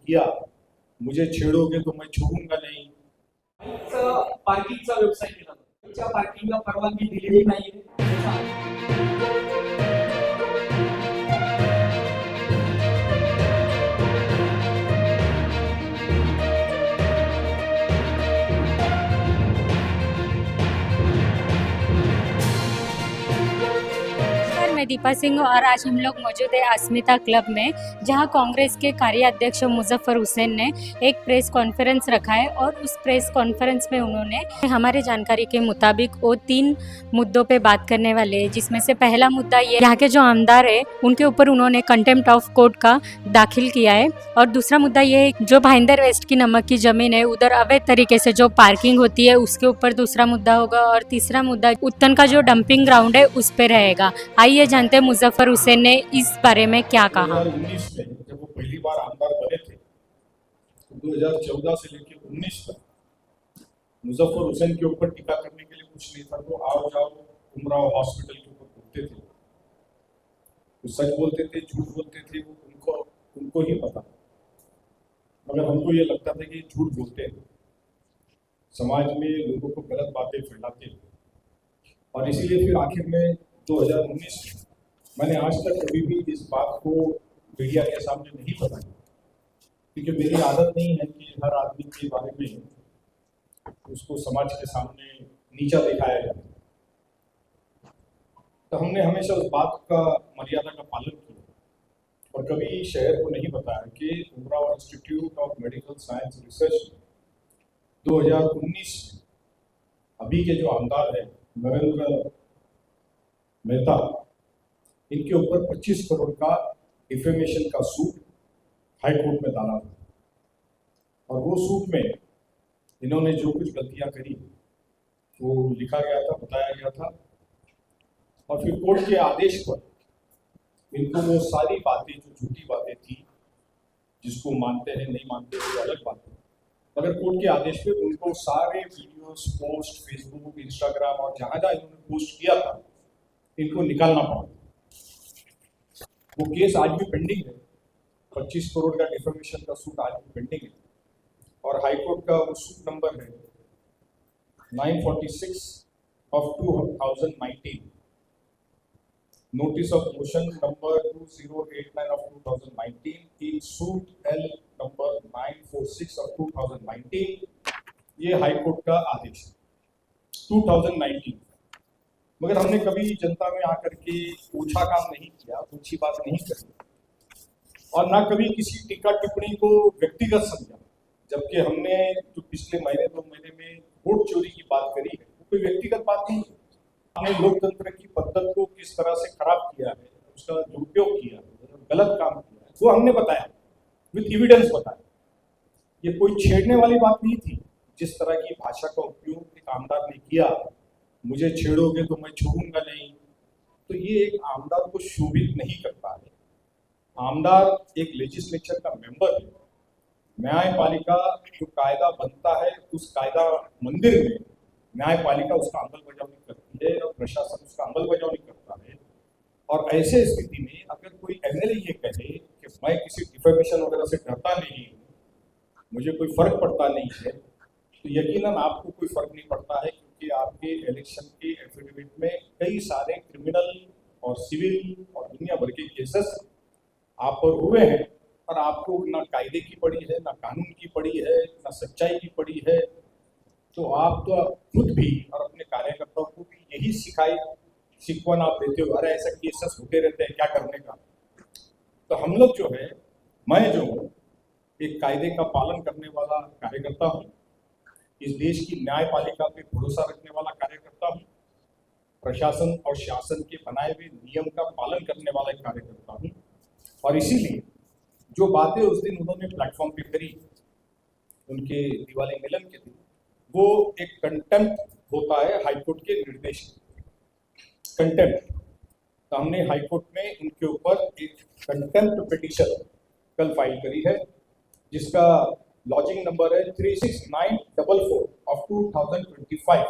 KIA, मुझे छेड़ोगे तो मैं छोड़ूंगा नहीं. पार्किंगचा व्यवसाय केला जातो. त्या पार्किंगला परवानगी दिलेली नाहीये. नमस्कार, मैं दीपा सिंह और आज हम लोग मौजूद है अस्मिता क्लब में, जहां कांग्रेस के कार्याध्यक्ष मुजफ्फर हुसैन ने एक प्रेस कॉन्फ्रेंस रखा है और उस प्रेस कॉन्फ्रेंस में उन्होंने हमारे जानकारी के मुताबिक वो 3 मुद्दों पे बात करने वाले हैं, जिसमें से पहला मुद्दा ये यहाँ के जो आमदार है उनके ऊपर उन्होंने कंटेम्प्ट ऑफ कोर्ट का दाखिल किया है, और दूसरा मुद्दा ये है जो भाईंदर वेस्ट की नमक की ज़मीन है उधर अवैध तरीके से जो पार्किंग होती है उसके ऊपर दूसरा मुद्दा होगा, और तीसरा मुद्दा उत्तन का जो डंपिंग ग्राउंड है उस पर रहेगा। आइए जानते हैं मुजफ्फर हुसैन ने इस बारे में क्या कहा। 2019 में जब वो पहली बार आमदार बने थे तो 2014 से लेकर 19 तक मुजफ्फर हुसैन के ऊपर टीका करने के लिए कुछ नहीं था. तो आओ जाओ उमराव हॉस्पिटल के ऊपर बोलते थे, वो सच बोलते थे झूठ बोलते थे, वो उनको ही पता. मगर हमको ये लगता था कि झूठ बोलते हैं, समाज में लोगों को गलत बातें फैलाते हैं. और इसीलिए फिर आखिर में 2019 में मैंने आज तक कभी भी इस बात को मीडिया के सामने नहीं बताया, क्योंकि मेरी आदत नहीं है कि हर आदमी के बारे में उसको समाज के सामने नीचा दिखाया जाए. तो हमने हमेशा उस बात का मर्यादा का पालन किया और कभी शहर को नहीं बताया कि Umrao institute of medical science research 2019 में अभी के जो आमदार हैं नरेंद्र मेहता, इनके ऊपर 25 करोड़ का डिफेमेशन का सूट हाई कोर्ट में डाला था. और वो सूट में इन्होंने जो कुछ गलतियां करी वो लिखा गया था, बताया गया था. और फिर कोर्ट के आदेश पर इनको वो सारी बातें जो झूठी बातें थी, जिसको मानते हैं नहीं मानते वो अलग बात है, मगर कोर्ट के आदेश पे उनको सारे वीडियोस पोस्ट फेसबुक इंस्टाग्राम और जहाँ जहाँ इन्होंने पोस्ट किया था इनको निकालना पड़ा. वो केस आज भी पेंडिंग है. 25 करोड़ का डिफेमेशन का सूट आज भी पेंडिंग है और हाई कोर्ट का वो सूट नंबर है 946 of 2019, notice of motion number 2089 of 2019 in suit L number 946 of 2019. ये हाई कोर्ट का आदेश 2019. मगर हमने कभी जनता में आकर के ऊंचा काम नहीं किया, ऊंची बात नहीं करी और ना कभी किसी टीका टिप्पणी को व्यक्तिगत समझा. जबकि हमने जो पिछले महीने 2 महीने में वोट चोरी की बात करी है वो कोई व्यक्तिगत बात नहीं है. हमने लोकतंत्र की पद्धति को किस तरह से खराब किया है, उसका दुरुपयोग किया है, गलत काम किया है, वो हमने बताया, विद एविडेंस बताया. ये कोई छेड़ने वाली बात नहीं थी. जिस तरह की भाषा का उपयोग एक आमदार ने किया, मुझे छेड़ोगे तो मैं छोड़ूंगा नहीं, तो ये एक आमदार को शोभित नहीं करता है. आमदार एक लेजिस्लेचर का मेंबर है. न्यायपालिका जो कायदा बनता है उस कायदा मंदिर में न्यायपालिका उसका अंमलबजावनी करती है और प्रशासन उसका अंमलबजावनी करता है. और ऐसे स्थिति में अगर कोई एमएलए ये कहे कि मैं किसी डिफेमेशन वगैरह से डरता नहीं हूँ, मुझे कोई फर्क पड़ता नहीं है, तो यकीनन आपको कोई फर्क नहीं पड़ता है, क्योंकि आपके इलेक्शन के एफिडेविट में कई सारे क्रिमिनल और सिविल और दुनिया भर के केसेस आप पर हुए हैं और आपको ना कायदे की पड़ी है, ना कानून की पड़ी है, ना सच्चाई की पड़ी है. तो आप तो खुद भी और अपने कार्यकर्ताओं को भी यही सिखवन आप देते हो, अरे ऐसा केसेस होते रहते हैं क्या करने का. तो हम लोग जो है, मैं जो हूँ एक कायदे का पालन करने वाला कार्यकर्ता हूँ, इस देश की न्यायपालिका पे भरोसा रखने वाला कार्यकर्ता हूँ, प्रशासन और शासन के बनाए हुए नियम का पालन करने वाला एक कार्यकर्ता हूँ. और इसीलिए जो बातें उस दिन उन्होंने प्लेटफॉर्म पे करी उनके दिवाली मिलन के दिन, वो एक कंटेम्प्ट होता है हाईकोर्ट के निर्देश. कंटेम्प्ट. तो हमने हाईकोर्ट में उनके ऊपर एक कंटेम्प्ट पिटीशन कल फाइल करी है, जिसका लॉजिंग नंबर है 36944 of 2025,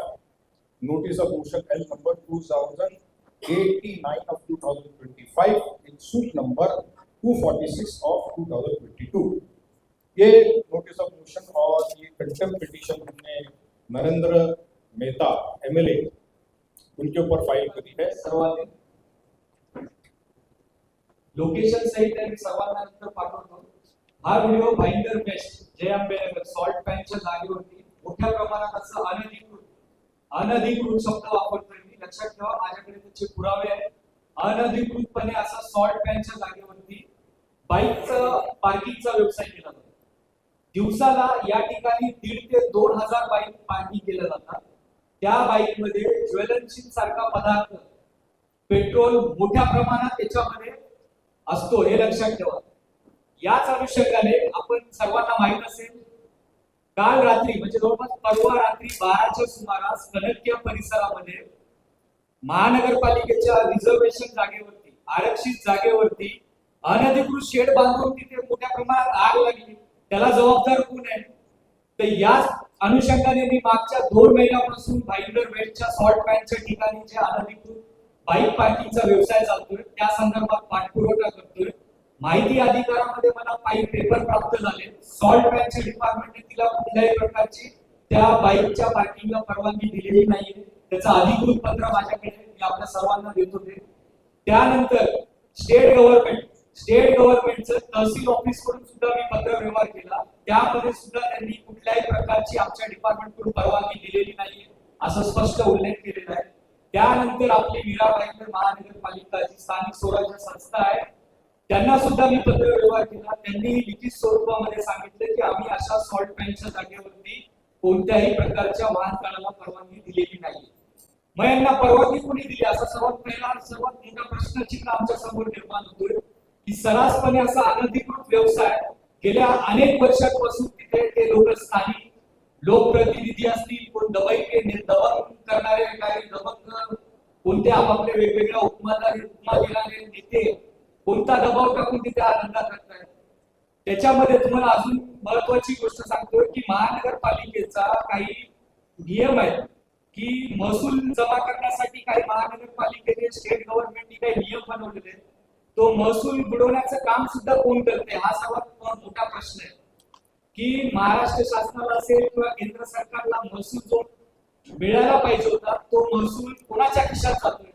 notice of motion L number 2089 of 2025 in suit number 246 of 2022. ये नोटिस ऑफ मोशन और ये कंटेम्प्ट पिटीशन हमने नरेंद्र मेहता एमएलए उनके ऊपर फाइल करी है। सर्वांनी लोकेशन सहित आहे, मी सर्वांना नंतर पाठवतो। हा व्हिडिओ भाईंदर वेस्ट जय अंबेनगर सॉल्ट पॅनच्या जागेवरती मोठ्या प्रमाणात असं अनधिकृत शब्द वापरतोय मी, लक्षात ठेवा, माझ्याकडे त्याचे पुरावे आहेत। अनधिकृतपणे असा सॉल्ट पॅनच्या जागेवरती बाईकचा पार्किंगचा व्यवसाय केला जातो। दिवसाला या ठिकाणी 1,500 ते 2,000 बाईक पार्किंग केल्या जातात। त्या बाईक मध्ये ज्वेलरशीप सारखा पदार्थ, पेट्रोल मोठ्या प्रमाणात त्याच्यामध्ये असतो, हे लक्षात ठेवा। याच अनुषंगाने आपण सर्वांना माहित असेल, काल रात्री म्हणजे जवळपास परवा रात्री 12च्या सुमारास कनककिया परिसरामध्ये महानगरपालिकेच्या रिझर्वेशन जागेवरती, आरक्षित जागेवरती अनधिकृत शेड बांधून तिथे मोठ्या प्रमाणात आग लागली। त्याला जबाबदार कोण आहे? तर याच अनुषंगाने मी मागच्या 2 महिन्यापासून भाईंदर वेस्टच्या सॉल्ट पॅनच्या ठिकाणी जे अनधिकृत बाईक पार्किंगचा व्यवसाय चालतोय त्या संदर्भात पाठपुरावा करतोय। माहिती अधिकारामध्ये मला काही पेपर प्राप्त झाले। सॉल्ट पॅनच्या डिपार्टमेंटने तिला कुठल्याही प्रकारची त्या बाईकच्या पार्किंगला परवानगी दिलेली नाहीये। त्याचं अधिकृत पत्र माझ्याकडे, मी आपल्या सर्वांना देत होते। त्यानंतर स्टेट गव्हर्नमेंटचं तहसील ऑफिस कडून सुद्धा मी पत्र व्यवहार केला, त्यामध्ये सुद्धा त्यांनी कुठल्याही प्रकारची आमच्या डिपार्टमेंट कडून परवानगी दिलेली नाहीये असं स्पष्ट उल्लेख केलेला आहे। त्यानंतर आपली मीरा महानगरपालिका जी स्थानिक स्वराज्य संस्था आहे त्यांना सुद्धा मी पत्र व्यवहार केला। त्यांनी लिखित स्वरूपामध्ये सांगितलं की आम्ही अशा सॉल्ट पॅनच्या जागेवरती कोणत्याही प्रकारच्या वाहनचालनाला परवानगी दिलेली नाही। मग यांना परवानगी कोणी दिली असा सर्वात मोठा प्रश्नचिन्ह आमच्या समोर निर्माण होतोय की सर्रासपणे असा अनधिकृत व्यवसाय गेल्या अनेक वर्षांपासून तिथे ते लोक, स्थानिक लोकप्रतिनिधी असतील, कोण दबंग करणारे, काही दबंग, कोणते आपापले वेगवेगळ्या उपमा देणारे नेते कोणता दबाव टाकून तिथे हा धंदा करतायत। त्याच्यामध्ये तुम्हाला अजून महत्वाची गोष्ट सांगतोय की महानगरपालिकेचा काही नियम आहे की महसूल जमा करण्यासाठी काही महानगरपालिकेने, स्टेट गव्हर्नमेंटने काही नियम बनवलेले आहेत। तो महसूल बुडवण्याचं काम सुद्धा कोण करते हा सर्वात मोठा प्रश्न आहे की महाराष्ट्र शासनाला असेल किंवा केंद्र सरकारला महसूल जो मिळायला पाहिजे होता तो महसूल कोणाच्या खिशात जातोय,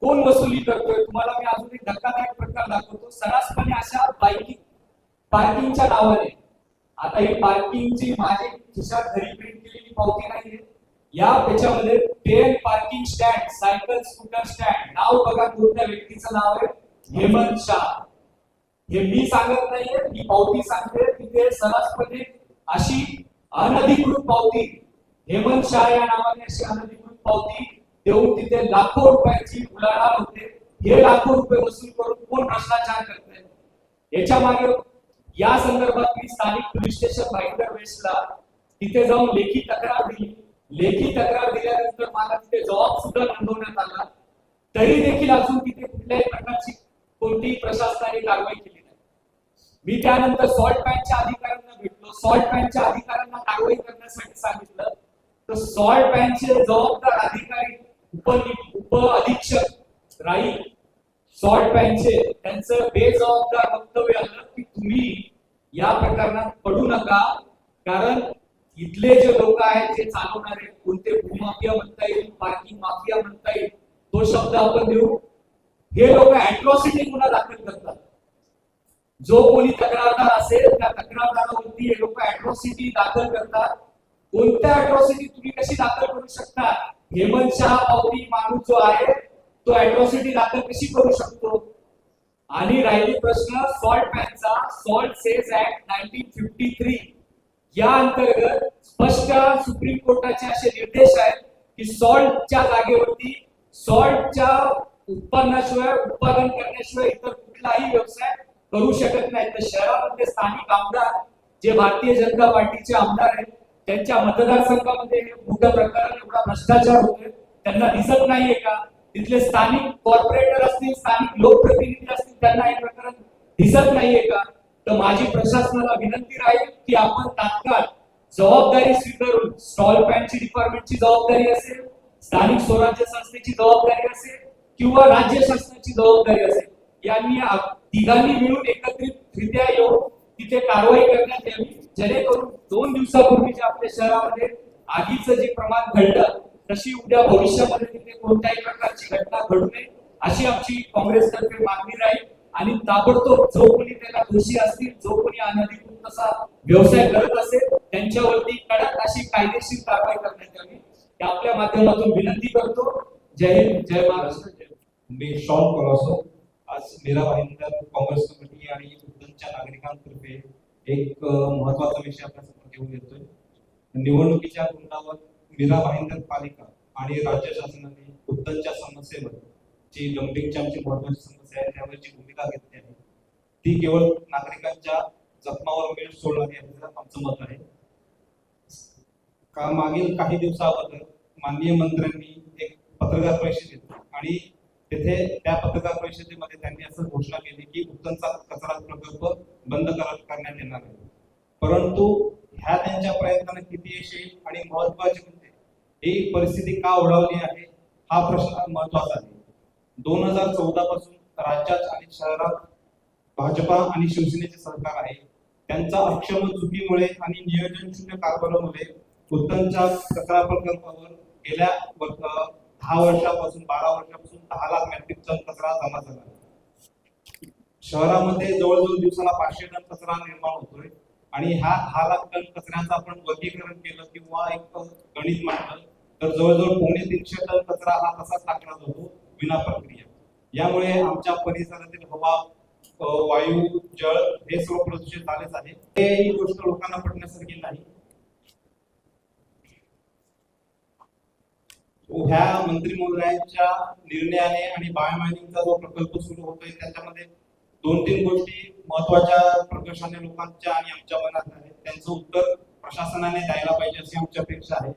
कोण वसुली करतोय? तुम्हाला मी अजून एक धक्कादायक प्रकार दाखवतो। सर्रासपणे अशा पार्किंगच्या नावाने, आता ही पार्किंगची माझी खिशात घरी प्रिंट केलेली पावती नाहीये, या त्याच्यामध्ये pen parking stand, cycle scooter stand, नाव बघा, कोणत्या व्यक्तीचं नाव आहे? हेमंत शाह। हे मी सांगत नाहीये, ही पावती सांगते। तिथे सर्रासपणे अशी अनधिकृत पावती, हेमंत शाह या नावाने अशी अनधिकृत पावती देऊन तिथे लाखो रुपयाची उलाढाल होते। हे लाखो रुपये वसूल करून कोण भ्रष्टाचार करते? याच्या मागे या संदर्भात मी स्थानिक पोलीस स्टेशन भाईंदर वेस्टला तिथे जाऊन लेखी तक्रार दिली। लेखी तक्रार दिल्यानंतर मला तिथे जबाब सुद्धा नोंदवण्यात आला, तरी देखील अजून तिथे कुठल्याही प्रकारची कोणतीही प्रशासनाने कारवाई केली नाही। मी त्यानंतर सॉल्ट पॅनच्या अधिकाऱ्यांना भेटलो, सॉल्ट पॅनच्या अधिकाऱ्यांना कारवाई करण्यासाठी सांगितलं, तर सॉल्ट पॅनचे जबाबदार अधिकारी, उप अधीक्षक राहील सॉल्ट पॅनचे, त्यांचं बेजबाबदार वक्तव्य आलं की तुम्ही या प्रकरणात पडू नका, कारण इथले जे लोक आहेत जे चालवणारे, कोणते भूमाफिया म्हणता येईल, पार्किंग माफिया म्हणता येईल, तो शब्द आपण देऊ, हे लोक अॅट्रॉसिटी गुन्हा दाखल करतात। जो कोणी तक्रारदार असेल त्या तक्रारदारावरती हे लोक अॅट्रॉसिटी दाखल करतात। कोणत्या अॅट्रॉसिटी तुम्ही कशी दाखल करू शकता? हेमंत शाह पावती माणूस जो आहे तो अॅट्रॉसिटी दाखल कशी करू शकतो? आणि राहिली प्रश्न सॉल्ट पॅनचा, सॉल्ट सेज ऍक्ट 1953 या अंतर्गत स्पष्ट सुप्रीम कोर्टाचे असे निर्देश आहेत की सॉल्टच्या जागेवरती, सॉल्टच्या उत्पादन करण्याशिवाय इतर कुठलाही व्यवसाय करू शकत नाही। तर शहरामध्ये स्थानिक आमदार जे भारतीय जनता पार्टीचे आमदार आहेत त्यांच्या मतदारसंघामध्ये मोठ्या प्रकारे एवढा भ्रष्टाचार होतोय, त्यांना दिसत नाहीये का? तिथले स्थानिक कॉर्पोरेटर असतील, स्थानिक लोकप्रतिनिधी असतील, त्यांना हे प्रकरण दिसत नाहीये का? तर माझी प्रशासनाला विनंती राहील की आपण तात्काळ जबाबदारी स्वीकारून, सॉल्ट पॅनची डिपार्टमेंटची जबाबदारी असेल, स्थानिक स्वराज्य संस्थेची जबाबदारी असेल किंवा राज्य शासनाची जबाबदारी असेल, यांनी तिघांनी मिळून एकत्रितरित्या येऊन तिथे कारवाई करण्यात यावी, जेणेकरून 2 दिवसापूर्वी जे आपल्या शहरामध्ये आगीचं जे प्रमाण घडलं, तशी उद्या भविष्यामध्ये तिथे कोणत्याही प्रकारची घटना घडू नये अशी आमची काँग्रेसतर्फे मागणी राहील. आणि ताबडतोब जो कोणी त्याला दोषी असतील, जो कोणी अनधिकृत तसा व्यवसाय करत असेल, त्यांच्यावरती कडक अशी कायदेशीर कारवाई करण्यात यावी, हे आपल्या माध्यमातून विनंती करतो. जय हिंद, जय महाराष्ट्र, जय. मी शॉन कोलासो. आज मीरा भाईंदर काँग्रेस कमिटी आणि उद्दनच्या नागरिकांतर्फे एक महत्वाचा विषय आपल्यासमोर घेऊन येतोय. निवडणुकीच्या तोंडावर मीरा भाईंदर पालिका आणि राज्य शासनाने उद्दनच्या समस्येवर जी डम्पिंगची आमची महत्वाची समस्या आहे त्यावर जी भूमिका घेतली आहे ती केवळ नागरिकांच्या जखमावर मीठ सोडणारी असं आमचं मत आहे. का मागील काही दिवसाअगोदर माननीय मंत्र्यांनी एक पत्रकार परिषद घेतली आणि तिथे त्या पत्रकार परिषदेमध्ये त्यांनी असं घोषणा केली की उत्तनचा कचरा प्रकल्प बंद करण्यात येणार आहे. परंतु ह्या त्यांच्या प्रयत्नाने किती यश येईल आणि महत्वाचे म्हणजे ही परिस्थिती का ओढावली आहे हा प्रश्न महत्वाचा आहे. 2014 पासून राज्यात आणि शहरात भाजपा आणि शिवसेनेचे सरकार आहे. त्यांचा अक्षम चुकीमुळे आणि नियोजन शून्य कारभारामुळे उत्तनच्या कचरा प्रकल्पावर गेल्या 10 वर्षापासून 12 वर्षापासून 10 लाख मेट्रिक टन कचरा जमा झाला आहे. शहरामध्ये जवळजवळ दिवसाला 500 टन कचरा निर्माण होतोय आणि ह्या 10 लाख टन कचऱ्याचं आपण वर्गीकरण केलं किंवा एक गणित मांडलं तर जवळजवळ 250 टन कचरा हा तसाच टाकला जातो विना प्रक्रिया. यामुळे आमच्या परिसरातील हवा, वायू, जळ हे सर्व प्रदूषित झालेच आहे. ही गोष्ट लोकांना पटण्यासारखी नाही. ह्या मंत्री महोदयांच्या निर्णयाने आणि बायोमायनिंगचा जो प्रकल्प सुरू होतोय त्याच्यामध्ये 2-3 गोष्टी महत्वाच्या प्रकर्षाने लोकांच्या आणि आमच्या मनात आहेत. त्यांचं उत्तर प्रशासनाने द्यायला पाहिजे अशी आमची अपेक्षा आहे.